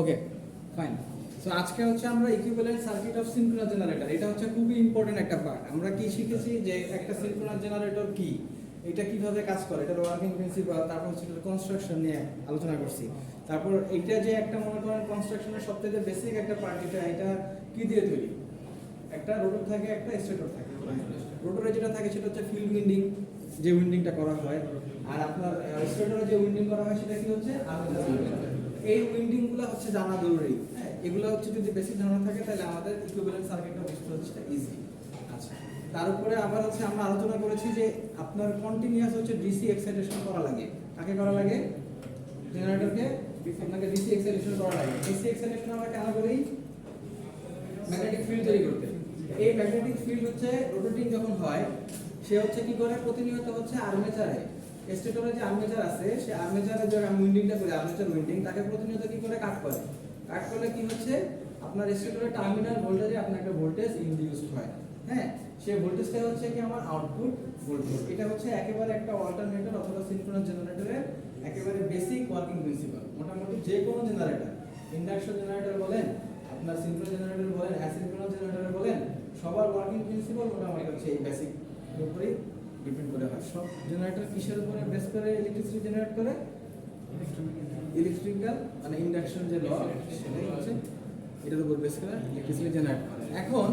Okay fine. So আজকে হচ্ছে আমরা equivalent circuit of synchronous generator, এটা হচ্ছে খুবই ইম্পর্টেন্ট একটা পার্ট। আমরা কি শিখেছি যে একটা সিনক্রোনাস জেনারেটর কি, এটা কিভাবে কাজ করে, এটার ওয়ার্কিং প্রিন্সিপাল, তারপর হচ্ছে এটার কনস্ট্রাকশন নিয়ে আলোচনা করছি। তারপর এইটা যে একটা মনে করেন কনস্ট্রাকশনের সবথেকে বেসিক একটা পার্ট, এটা কি দিয়ে তৈরি, একটা রোটর থাকে, একটা স্টেটর থাকে। রোটরে যেটা থাকে সেটা হচ্ছে ফিল্ড উইন্ডিং, যে উইন্ডিংটা করা হয়, আর আপনার স্টেটরে যে উইন্ডিং করা হয় সেটা কি হচ্ছে আর্মেচার উইন্ডিং। এই উইন্ডিংগুলো হচ্ছে জানা জরুরি। হ্যাঁ, এগুলো হচ্ছে যদি বেসিক ধারণা থাকে তাহলে আমাদের ইকুইভ্যালেন্ট সার্কিটটা বুঝতে হচ্ছে ইজি। আচ্ছা, তার উপরে আবার হচ্ছে আমরা আলোচনা করেছি যে আপনার কন্টিনিউয়াস হচ্ছে ডিসি এক্সাইটেশন করা লাগে। কাকে করা লাগে? জেনারেটরকে আপনাকে ডিসি এক্সাইটেশন করা লাগে। ডিসি এক্সাইটেশন আমরা কেন করি? ম্যাগনেটিক ফিল্ড তৈরি করতে। এই ম্যাগনেটিক ফিল্ড হচ্ছে রোটেটিং যখন হয়, সে হচ্ছে কি করে, প্রতিনিয়ত হচ্ছে আর্মেচারে, স্টেটরে যে আর্মেচার আছে, সে আর্মেচারে যে উইন্ডিংটা করে, আর্মেচার উইন্ডিং, তাকে প্রতিনিয়ত কি করে কাট করে। কাট করলে কি হচ্ছে, আপনার স্টেটরের টার্মিনাল ভোল্টেজে আপনার একটা ভোল্টেজ ইনডিউসড হয়। হ্যাঁ, সেই ভোল্টেজটা হচ্ছে কি আমার আউটপুট ভোল্টেজ। এটা হচ্ছে একেবারে একটা অল্টারনেটর অথবা সিনক্রোনাস জেনারেটরের একেবারে বেসিক ওয়ার্কিং প্রিন্সিপাল। মোটামুটি যে কোনো জেনারেটর, ইন্ডাকশন জেনারেটর বলেন, আপনার সিনক্রোনাস জেনারেটর বলেন, অ্যাসিনক্রোনাস জেনারেটর বলেন, সবার ওয়ার্কিং প্রিন্সিপাল মোটামুটি হচ্ছে এই বেসিক উপরেই ডিপেন্ড করে হয়। সব জেনারেটর কিসের উপরে বেস করে ইলেকট্রিসিটি জেনারেট করে? ইলেকট্রিক্যাল মানে ইন্ডাকশন যে ল, সেটাই হচ্ছে এটার উপর বেস করে ইলেকট্রিসিটি জেনারেট করে। এখন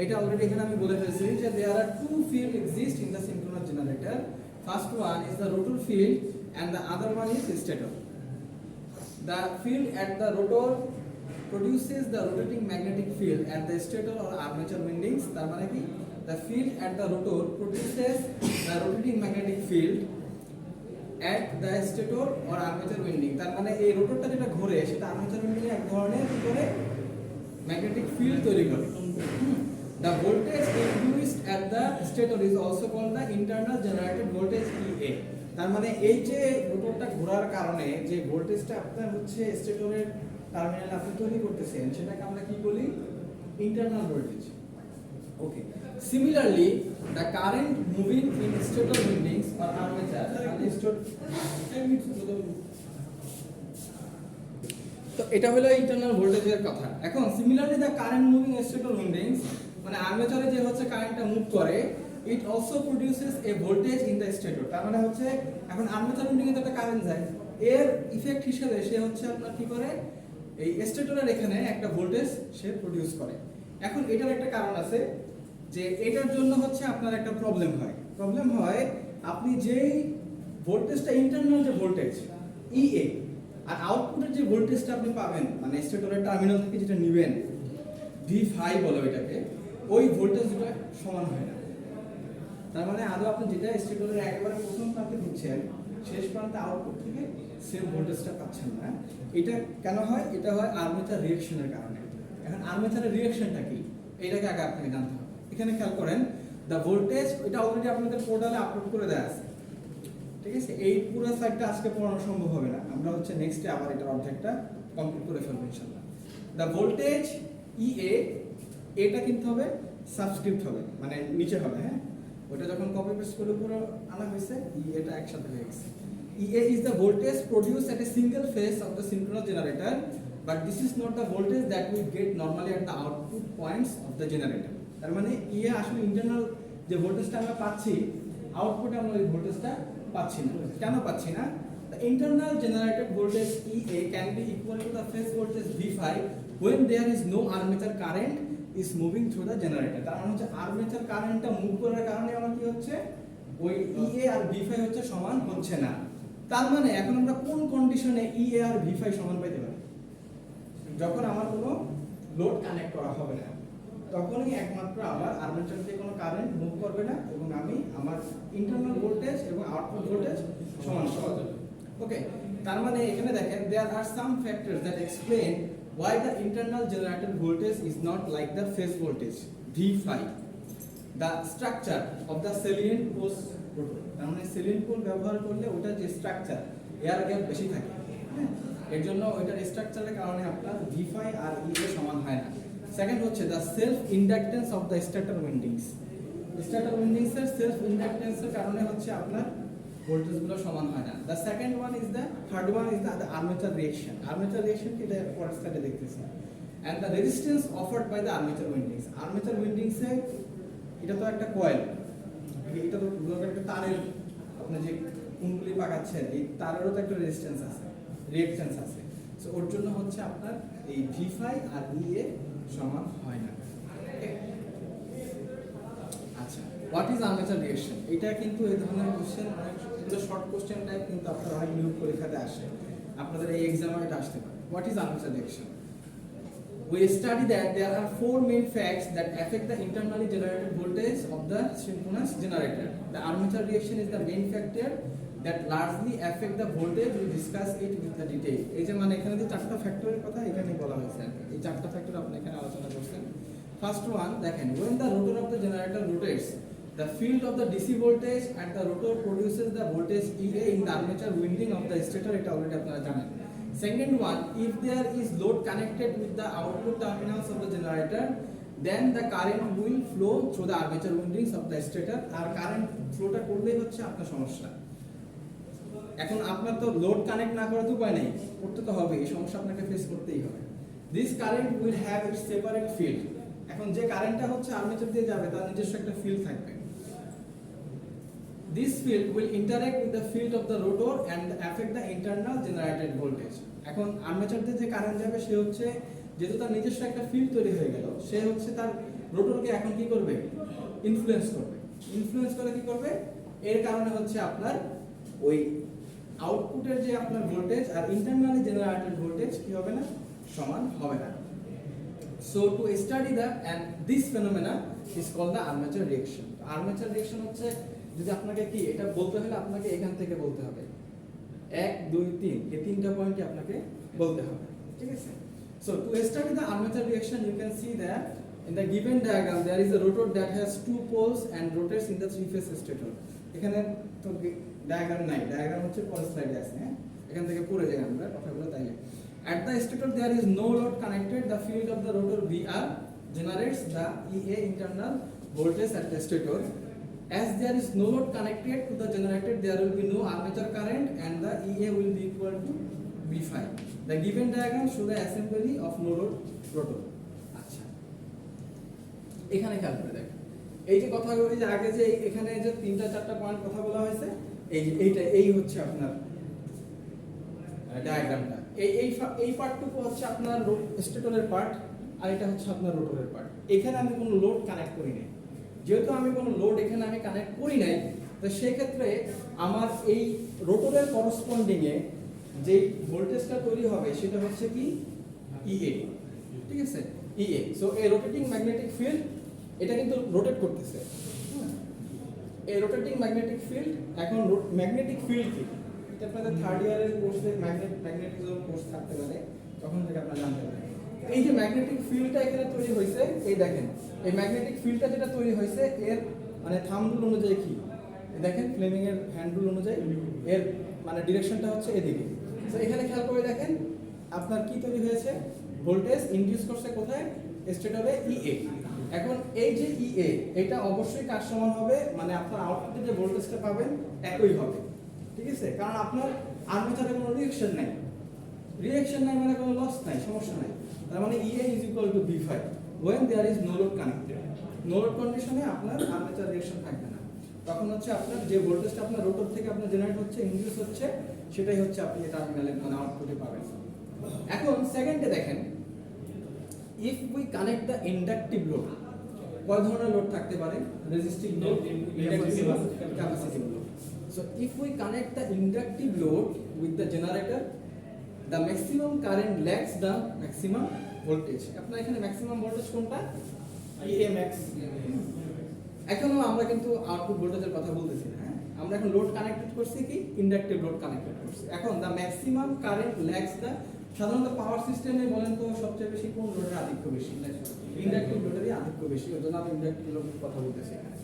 এটা অলরেডি এখানে আমি বলে ফেলছি যে there are two field exist in the synchronous generator. First one is the rotor field and the other one is stator. The field at the rotor produces the rotating magnetic field at the stator or armature windings. তার মানে কি, the field at the rotor produces the rotating magnetic field at the stator or armature winding. তার মানে এই রোটরটা যেটা ঘোরে সেটা armature winding এ এক ধরনের কি করে ম্যাগনেটিক ফিল্ড তৈরি করে। The voltage induced at the stator is also called the internal generated voltage EA. তার মানে এই যে রোটরটা ঘোরার কারণে যে ভোল্টেজটা আপনার হচ্ছে স্টেটরের টার্মিনাল আপনি তৈরি করতেছেন, সেটাকে আমরা কি বলি? Internal voltage. Okay, similarly the current moving in stator windings or armature তো এটা হলো ইন্টারনাল ভোল্টেজের কথা। এখন similarly the current moving stator windings মানে আর্মেচারে যে হচ্ছে কারেন্টটা মুভ করে, it also produces a voltage in the stator. তার মানে হচ্ছে এখন আর্মেচার উইন্ডিং এ একটা কারেন্ট যায়, এর ইফেক্ট হিসেবে সে হচ্ছে আপনার কি করে, এই স্টেটরের এখানে একটা ভোল্টেজ সে প্রডিউস করে। এখন এটার একটা কারণ আছে যে এটার জন্য হচ্ছে আপনার একটা প্রবলেম হয় আপনি যেই ভোল্টেজটা ইন্টারনাল যে ভোল্টেজ EA আর আউটপুটের যে ভোল্টেজটা আপনি পাবেন মানে স্টেটরের টার্মিনাল থেকে যেটা নেবেন V5 বলে এটাকে, ওই ভোল্টেজ দুটো সমান হয় না। তার মানে আদৌ আপনি যেটা স্টেটরের একেবারে প্রথম প্রান্তে দিচ্ছেন, শেষ প্রান্তে আউটপুট থেকে সেম ভোল্টেজটা পাচ্ছেন না। এটা কেন হয়? এটা হয় আর্মেচার রিঅ্যাকশনের কারণে। এখন আর্মেচারের রিঅ্যাকশনটা কি, এটাকে আগে আপনাকে জানতে হবে। এখানে খেয়াল করেন, দ্য ভোল্টেজ, এটা অলরেডি আপনাদের পোর্টালে আপলোড করে দেওয়া আছে, ঠিক আছে? এই পুরো সাইডটা আজকে পড়ানো সম্ভব হবে না, আমরা হচ্ছে নেক্সটে আবার এটার অর্ধেকটা কমপ্লিট করে ফেলবো ইনশাআল্লাহ। দ্য ভোল্টেজ EA, এটা কিন্তু হবে সাবস্ক্রিপ্ট হবে, মানে নিচে হবে। হ্যাঁ, ওটা যখন কপি পেস্ট করে পুরো আনা হয়েছে, এটা একসাথে হয়ে গেছে। EA is the voltage produced at a single phase of the synchronous generator, but this is not the voltage that we get normally at the output points of the generator. তার মানে EA আসলে internal যে ভোল্টেজটা আমরা পাচ্ছি, আউটপুটে আমরা ওই ভোল্টেজটা পাচ্ছি না। কেন পাচ্ছি না? The internal generated voltage EA can be equal to the phase voltage V5 when there is no armature current is moving through the generator. তার মানে হচ্ছে আর্মেচার কারেন্টটা মুভ করার কারণে আমার কি হচ্ছে, ওই EA আর V5 হচ্ছে সমান হচ্ছে না। তার মানে এখন আমরা কোন কন্ডিশনে EA আর V5 সমান পাইতে পারি? যখন আমার কোনো লোড কানেক্ট করা হবে না, তখনই একমাত্র আমার আর্মেচার থেকে কোনো কারেন্ট মুভ করবে না এবং আমি আমার ইন্টারনাল ভোল্টেজ এবং আউটপুট ভোল্টেজ সমান পাওয়া যাবে। ওকে, তার মানে এখানে দেখেন, there are some factors that explain why the internal generator voltage is not like the phase voltage V5. The structure of the salient pole rotor, তার মানে salient pole ব্যবহার করলে ওটা যে স্ট্রাকচার, এয়ার গ্যাপ বেশি থাকে, হ্যাঁ, এর জন্য ওইটার স্ট্রাকচারের কারণে আপনার V5 আর EA সমান হয় না। সেকেন্ড হচ্ছে the self inductance of the stator windings. Stator windings এর সেলফ ইন্ডাকটেন্সের কারণে হচ্ছে আপনার ভোল্টেজগুলো সমান হয় না। The second one is the third one is the armature reaction. Armature reaction কি, এটা পরের স্লাইডে দেখতেছি। And the resistance offered by the armature windings. Armature উইন্ডিংসে এটা তো একটা কয়েল, এটা তো একটা তারের, আপনি যে কুণ্ডলি পাকাচ্ছেন এই তারেরও তো একটা রেজিস্ট্যান্স আছে, রিঅ্যাকট্যান্স আছে। সো ওর জন্য হচ্ছে আপনার এই V5 আর EA সমান হয় না। আচ্ছা, হোয়াট ইজ আর্মেচার রিঅ্যাকশন? এটা কিন্তু এই ধরনের কোশ্চেন, এগুলো শর্ট কোশ্চেন টাইপ, কিন্তু আপনার অনেক নিয়োগ পরীক্ষাতে আসে, আপনাদের এই এক্সামে এটা আসতে পারে। What is armature reaction? We study that there are four main facts that affect the internally generated voltage of the synchronous generator. The armature reaction is the main factor that largely affect the voltage. We discuss it with the detail. এই যে মানে এখানে যে চারটা ফ্যাক্টরের কথা এখানে বলা হয়েছে, এই চারটা ফ্যাক্টর আপনি এখানে আলোচনা করছেন। ফার্স্ট ওয়ান দেখেন, when the rotor of the generator rotates, the field of the DC voltage at the rotor produces the voltage EA in the armature winding of the stator. এটা অলরেডি আপনারা জানেন। Second one, if there is load connected with the output terminals of the generator, then the current will flow through the armature windings of the stator. আর current ফ্লোটা করলেই হচ্ছে আপনার সমস্যা। এখন আপনার তো লোড কানেক্ট না করার উপায় নেই, করতে তো হবে, এই সমস্যা আপনাকে ফেস করতেই হবে। This current will have it's separate field. এখন যে কারেন্টটা হচ্ছে আর্মেচার দিয়ে যাবে তার নিজস্ব একটা ফিল্ড থাকবে। This field will interact with the field of the rotor and affect the internal generated voltage. এখন আর্মেচার দিয়ে যে কারেন্ট যাবে সে হচ্ছে, যেহেতু তার নিজস্ব একটা ফিল্ড তৈরি হয়ে গেল, সে হচ্ছে তার রোটরকে এখন কি করবে, ইনফ্লুয়েন্স করবে। ইনফ্লুয়েন্স করে কি করবে, এর কারণে হচ্ছে আপনার ওই আউটপুটের যে আপনার ভোল্টেজ আর ইন্টারনালি জেনারেটেড ভোল্টেজ কি হবে না, সমান হবে না। So to study that and this phenomena is called the armature reaction. Armature reaction হচ্ছে, যদি আপনাকে কি এটা বলতে হলে আপনাকে এখান থেকে বলতে হবে 1 2 3, এই তিনটা পয়েন্টই আপনাকে বলতে হবে, ঠিক আছে? So to study the armature reaction, you can see that in the given diagram there is a rotor that has two poles and rotates in the three phase stator. এখানে তো ডায়াগ্রাম নাই, ডায়াগ্রাম হচ্ছে পরের স্লাইডে আছে, হ্যাঁ, এখান থেকে পড়ে যাই আমরা কথাগুলো তাইলে। At the stator there is no load connected. The field of the rotor VR generates the EA internal voltage at the stator. As there is no load connected to the generator, there will be no armature current and the EA will be equal to V5. The given diagram show the assembly of no load rotor. আচ্ছা, এখানে খেয়াল করে দেখেন, এই যে কথাগুলো যে আগে যে এখানে যে তিনটা চারটা পয়েন্ট কথা বলা হয়েছে, এই হচ্ছে আপনার ডায়াগ্রামটা। এই পার্টটুকু হচ্ছে আপনার স্টেটরের পার্ট, আর এটা হচ্ছে আপনার রোটরের পার্ট। এখানে আমি কোনো লোড কানেক্ট করি নাই, যেহেতু আমি কোনো লোড এখানে আমি কানেক্ট করি নাই, তো সেই ক্ষেত্রে আমার এই রোটরের করসপন্ডিং এ যে ভোল্টেজটা তৈরি হবে সেটা হচ্ছে কি EA, ঠিক আছে, EA। সো এই রোটেটিং ম্যাগনেটিক ফিল্ড এটা কিন্তু রোটেট করতেছে, এই রোটেটিং ম্যাগনেটিক ফিল্ড, এখন ম্যাগনেটিক ফিল্ড কি, এটা আপনাদের থার্ড ইয়ারের কোর্সে ম্যাগনেটিজম কোর্স থাকতে পারে, তখন থেকে আপনারা জানতে পারবেন। এই যে ম্যাগনেটিক ফিল্ডটা এখানে তৈরি হয়েছে, এই দেখেন এই ম্যাগনেটিক ফিল্ডটা যেটা তৈরি হয়েছে এর মানে থাম্ব রুল অনুযায়ী কি, দেখেন ফ্লেমিং এর হ্যান্ড রুল অনুযায়ী এর মানে ডিরেকশনটা হচ্ছে এদিকে। তো এখানে খেয়াল করে দেখেন আপনার কি তৈরি হয়েছে, ভোল্টেজ ইনডিউস করছে কোথায়, স্টেটরে EA। এখন এই যে EA এটা অবশ্যই কার সমান হবে, মানে আপনার আউটপুটে যে ভোল্টেজটা পাবেন একই হবে, ঠিক আছে, কারণ আপনার আর্মেচারে কোনো রিঅ্যাকশন নাই, রিঅ্যাকশন নাই মানে কোনো লস নাই, সমস্যা নাই। তার মানে EA is equal to V5 when there is no load connected. No load কন্ডিশনে আপনার আর্মেচার রিঅ্যাকশন থাকবে না, তখন হচ্ছে আপনার যে ভোল্টেজটা আপনার রোটর থেকে আপনার জেনারেট হচ্ছে, ইনডিউস হচ্ছে, সেটাই হচ্ছে আপনি টার্মিনালে মানে আউটপুটে পাবেন। এখন সেকেন্ডে দেখেন, if we connect the inductive load, কয় ধরনের লোড থাকতে পারে, resistive load, inductive load, capacitive load. So if we connect the inductive load with the generator, the maximum current lags the maximum voltage. আপনার এখানে ম্যাক্সিমাম ভোল্টেজ কোনটা, EA max। এখনো আমরা কিন্তু আউটপুট ভোল্টেজের কথা বলতেছি না, আমরা এখন লোড কানেক্টেড করছি কি, ইন্ডাকটিভ লোড কানেক্টেড করছি। এখন the maximum current lags the, সাধারণত পাওয়ার সিস্টেমে বলেন তো সবচেয়ে বেশি কোন লোডের আধিক্য বেশি, ইন্ডাকটিভ লোডেরই আধিক্য বেশি, ওই জন্য আমি ইন্ডাকটিভ লোডের কথা বলতেছি এখানে।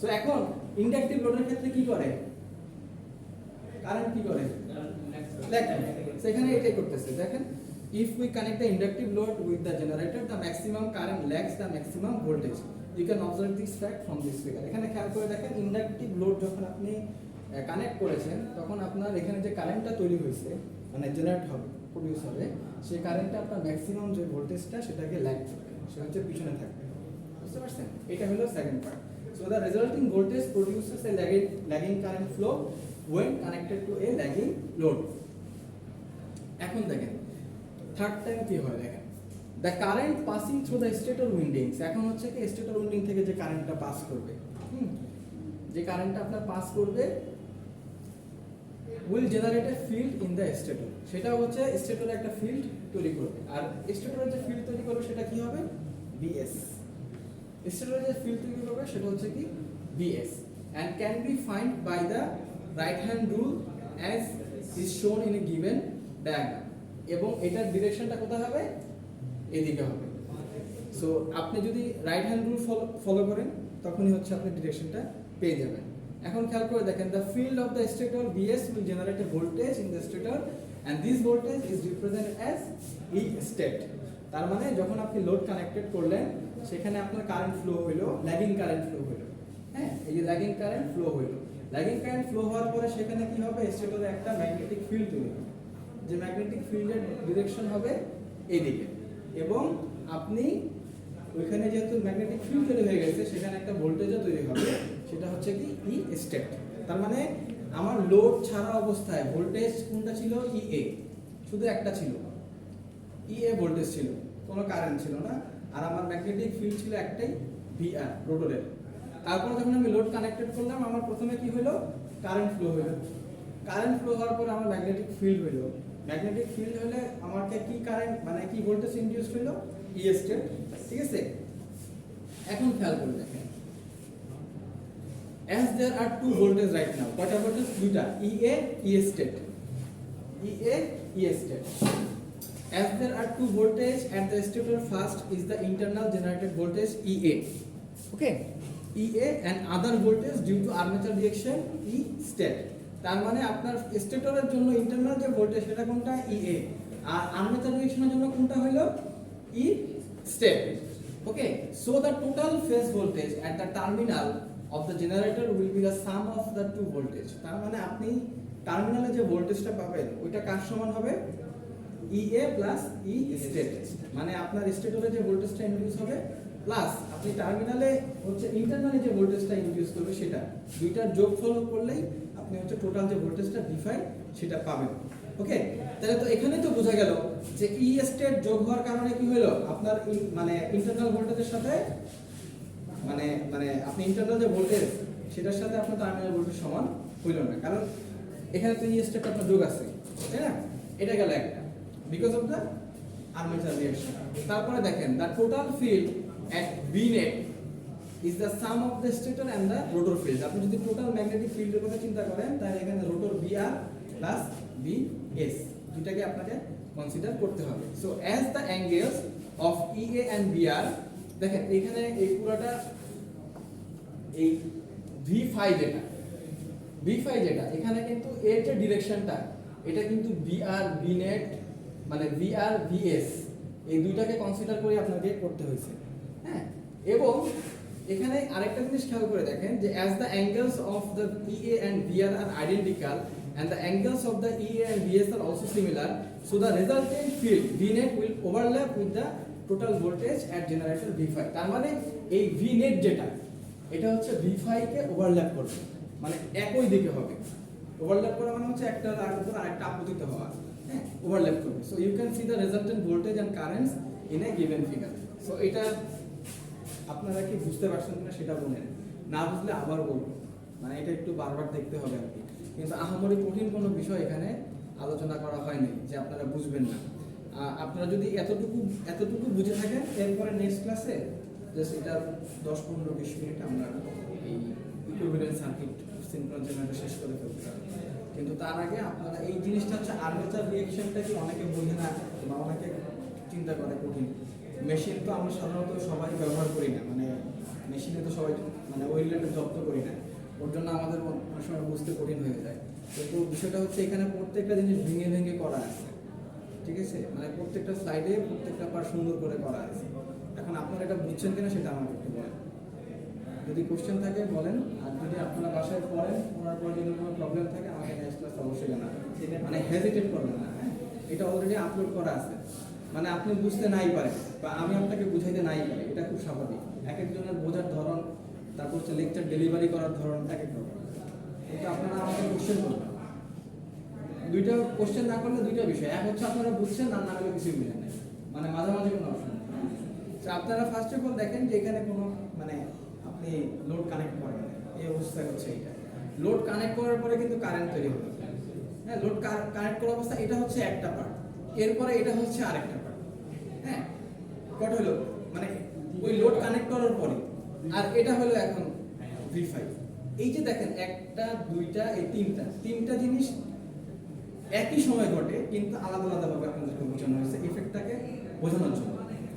সো এখন ইন্ডাকটিভ লোডের ক্ষেত্রে কি করে, কারেন্ট কি করে, সেখানে এটাই করতেছে। দেখেন, if we connect the inductive load with the generator, the maximum current lags the maximum voltage. You can observe this fact from this figure. এখানে খেয়াল করে দেখেন, ইন্ডাকটিভ লোড যখন আপনি কানেক্ট করেছেন তখন আপনার এখানে যে কারেন্টটা তৈরি হয়েছে মানে জেনারেট হবে প্রডিউস হবে সেই কারেন্টটা আপনার ম্যাক্সিমাম যে ভোল্টেজটা সেটাকে ল্যাগ করবে, সেটা হচ্ছে পিছনে থাকবে। বুঝতে পারছেন? এটা হলো second part. So the resulting voltage produces A lagging current flow when connected to a lagging load. এখন দেখেন থার্ড টাইম কি হয় দেখেন, the current passing through the stator windings. এখন হচ্ছে কি স্টেটর উইন্ডিং থেকে যে কারেন্টটা পাস করবে, যে কারেন্টটা আপনার পাস করবে will generate A field in the stator. সেটা হচ্ছে স্টেটরে একটা ফিল্ড তৈরি করবে, আর স্টেটরে যে ফিল্ড তৈরি করবে সেটা কি হবে? বিএস। স্টেটরে যে ফিল্ড তৈরি করবে সেটা হচ্ছে কি? BS, and can be find by the right hand rule as is shown in a given diagram. এবং এটার ডিরেকশনটা কোথায় হবে? এদিকে হবে। সো আপনি যদি রাইট হ্যান্ড রুল ফলো করেন তখনই হচ্ছে আপনি ডিরেকশনটা পেয়ে যাবেন। এখন খেয়াল করে দেখেন, the field of the stator BS will generate A voltage in the stator and this voltage is represented as E state. তার মানে যখন আপনি লোড কানেক্টেড করলেন সেখানে আপনার কারেন্ট ফ্লো হলো, ল্যাগিং কারেন্ট ফ্লো হলো। হ্যাঁ, এই যে ল্যাগিং কারেন্ট ফ্লো হলো, ল্যাগিং কারেন্ট ফ্লো হওয়ার পরে সেখানে কি হবে? স্টেটরে একটা ম্যাগনেটিক ফিল্ড তৈরি হবে, যে ম্যাগনেটিক ফিল্ডের ডিরেকশন হবে এইদিকে, এবং আপনি ওইখানে যেহেতু ম্যাগনেটিক ফিল্ড তৈরি হয়ে গেছে সেখানে একটা ভোল্টেজও তৈরি হবে, সেটা হচ্ছে কি? ই স্টেট। তার মানে আমার লোড ছাড়া অবস্থায় ভোল্টেজ কোনটা ছিল? ইএ, শুধু একটা ছিল, ইএ ভোল্টেজ ছিল, কোনো কারেন্ট ছিল না, আর আমার ম্যাগনেটিক ফিল্ড ছিল একটাই, ভিআর রোটরের। তারপর যখন আমি লোড কানেক্টেড করলাম আমার প্রথমে কি হলো? কারেন্ট ফ্লো হলো। কারেন্ট ফ্লো হওয়ার পর আমার ম্যাগনেটিক ফিল্ড হলো, ম্যাগনেটিক ফিল্ড হলে আমাকে কি কারেন্ট মানে কি ভোল্টেজ ইনডিউস হলো? ই স্টেট। ঠিক আছে, এখন খেয়াল করে দেখেন, as there are two voltage right now, কয়টা ভোল্টেজ? দুইটা, EA E state, EA E state. As there are two voltage at the stator, first is the internal generated voltage EA, okay, EA, and other voltage due to armature reaction E state. তার মানে আপনার স্টেটরের জন্য internal যে voltage সেটা কোনটা? EA, আর armature রিঅ্যাকশনের জন্য কোনটা হলো? E state. Okay, so the total phase voltage at the terminal of the generator will be the sum of the two voltage. তার মানে আপনি টার্মিনালে যে ভোল্টেজটা পাবেন ওইটা কার সমান হবে? EA plus E state. মানে আপনার স্টেটরে যে ভোল্টেজটা ইনডিউস হবে প্লাস আপনি টার্মিনালে হচ্ছে ইন্টারনালে যে ভোল্টেজটা ইনডিউস করবে সেটা, দুইটার যোগফল করলেই আপনি হচ্ছে টোটাল যে ভোল্টেজটা V5 সেটা পাবেন। ওকে, তাহলে তো এখানে তো বোঝা গেল যে ই স্টেট যোগ হওয়ার কারণে কি হলো? আপনার মানে ইন্টারনাল ভোল্টেজের সাথে মানে মানে আপনি ইন্টারনাল যে ভোল্টেজ সেটার সাথে আপনার টার্মিনাল ভোল্টেজ সমান হইল না, কারণ এখানে তো ই স্টেট আপনার যোগ আছে, তাই না? এটা গেল একটা, because of the armature reaction. তারপরে দেখেন, the total field at B net is the sum of the stator and the rotor field. আপনি যদি টোটাল ম্যাগনেটিক ফিল্ডের কথা চিন্তা করেন তাহলে এখানে রোটর বিআর প্লাস বিএস দুটাকে আপনাকে কনসিডার করতে হবে। So as the angles of EA and BR, দেখেন এখানে এই পুরোটা এই V5 যেটা এখানে কিন্তু এর যে ডিরেকশনটা এটা কিন্তু বিআর বি নেট মানে বিআর বিএস এই দুইটাকে কনসিডার করে আপনাকে করতে হয়েছে। হ্যাঁ, এবং এখানে আরেকটা জিনিস খেয়াল করে দেখেন যে as the angles of the EA and BR are identical and the angles of the EA and BS are also similar, so the resultant field V net will overlap with the total voltage at generator V5. তার মানে এই V net যেটা এটা হচ্ছে V5 কে overlap করবে, মানে একই দিকে হবে। ওভারল্যাপ করা মানে হচ্ছে একটা তার উপর আরেকটা আপতিত হওয়া, হ্যাঁ, ওভারল্যাপ করবে। So you can see the resultant voltage and currents in a given figure. So এটা আপনারা কি বুঝতে পারছেন কিনা সেটা বলেন, না বুঝলে আবার বলবো, মানে এটা একটু বারবার দেখতে হবে আর কি। কিন্তু আহামরি কঠিন কোনো বিষয় এখানে আলোচনা করা হয়নি যে আপনারা বুঝবেন না। আপনারা যদি এতটুকু বুঝে থাকেন এরপরে নেক্সট ক্লাসে জাস্ট এটা 10-15-20 মিনিট আমরা এই ইকুইভ্যালেন্ট সার্কিট সিনক্রোনাস জেনারেটর শেষ করে ফেলতে পারি। কিন্তু তার আগে আপনারা এই জিনিসটা হচ্ছে আর্মেচার রিঅ্যাকশনটা কি অনেকে বোঝে না বা অনেকে চিন্তা করে কঠিন। মেশিন তো আমরা সাধারণত সবাই ব্যবহার করি না, মানে মেশিনে তো সবাই মানে ওই রিলেটেড জব তো করি না, ওর জন্য আমাদের অনেক সময় বুঝতে কঠিন হয়ে যায়। কিন্তু বিষয়টা হচ্ছে এখানে প্রত্যেকটা জিনিস ভেঙে ভেঙে করা আছে, ঠিক আছে, মানে প্রত্যেকটা স্লাইডে প্রত্যেকটা পার্ট সুন্দর করে করা আছে। এখন আপনারা এটা বুঝছেন কিনা সেটা আমাকে একটু বলেন। যদি কোশ্চেন থাকে বলেন, আর যদি আপনারা বাসায় পড়েন, পড়ার পর যদি কোনো প্রবলেম থাকে আমাকে নেক্সট ক্লাস অবশ্যই জানাবেন, মানে হেজিটেট করবেন না। হ্যাঁ, এটা অলরেডি আপলোড করা আছে, মানে আপনি বুঝতে নাই পারেন বা আমি আপনাকে বুঝাইতে নাই পারি, এটা খুব স্বাভাবিক। এক একজনের বোঝার ধরন, তারপর হচ্ছে লেকচার ডেলিভারি করার ধরন এক এক রকম। কিন্তু আপনারা আমাকে কোশ্চেন করবেন, দুইটা কোশ্চেন না করলে দুইটা বিষয়, এক হচ্ছে আপনারা বুঝছেন আর না হলে কিছুই বুঝেন নাই, মানে মাঝামাঝি কোনো অপশন নেই। তো আপনারা ফার্স্ট অফ অল দেখেন যে এখানে কোনো মানে আপনি লোড কানেক্ট করেন, এই অবস্থা হচ্ছে এটা। লোড কানেক্ট করার পরে কিন্তু কারেন্ট তৈরি হবে। হ্যাঁ, লোড কানেক্ট করার অবস্থা এটা হচ্ছে একটা পার্ট, এরপরে এটা হচ্ছে আরেকটা পার্ট। হ্যাঁ, কত হলো মানে ওই লোড কানেক্ট করার পরে, আর এটা হলো এখন V5। এই যে দেখেন একটা দুইটা এই তিনটা জিনিস একই সময় ঘটে, কিন্তু আলাদা আলাদাভাবে আপনাদেরকে বোঝানো হয়েছে ইফেক্টটাকে বোঝানোর জন্য।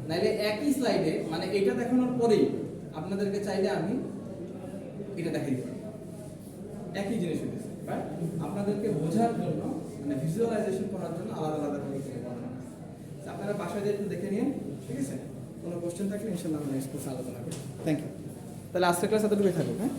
নাইলে একই স্লাইডে মানে এটা দেখানোর পরেই আপনাদেরকে চাইলে আমি এটা দেখাই দিই, একই জিনিস হইতেছে, বাট আপনাদেরকে বোঝার জন্য মানে ভিজুয়ালাইজেশন করার জন্য আলাদা আলাদা করে বানানো হয়েছে। আপনারা বাসায় যেয়ে একটু দেখে নিন, ঠিক আছে? কোনো কোশ্চেন থাকলে ইনশাআল্লাহ আমরা নেক্সট ক্লাসে আলোচনা করব। Thank you. তাহলে আজকের ক্লাস এতটুকুই থাকুক। হ্যাঁ।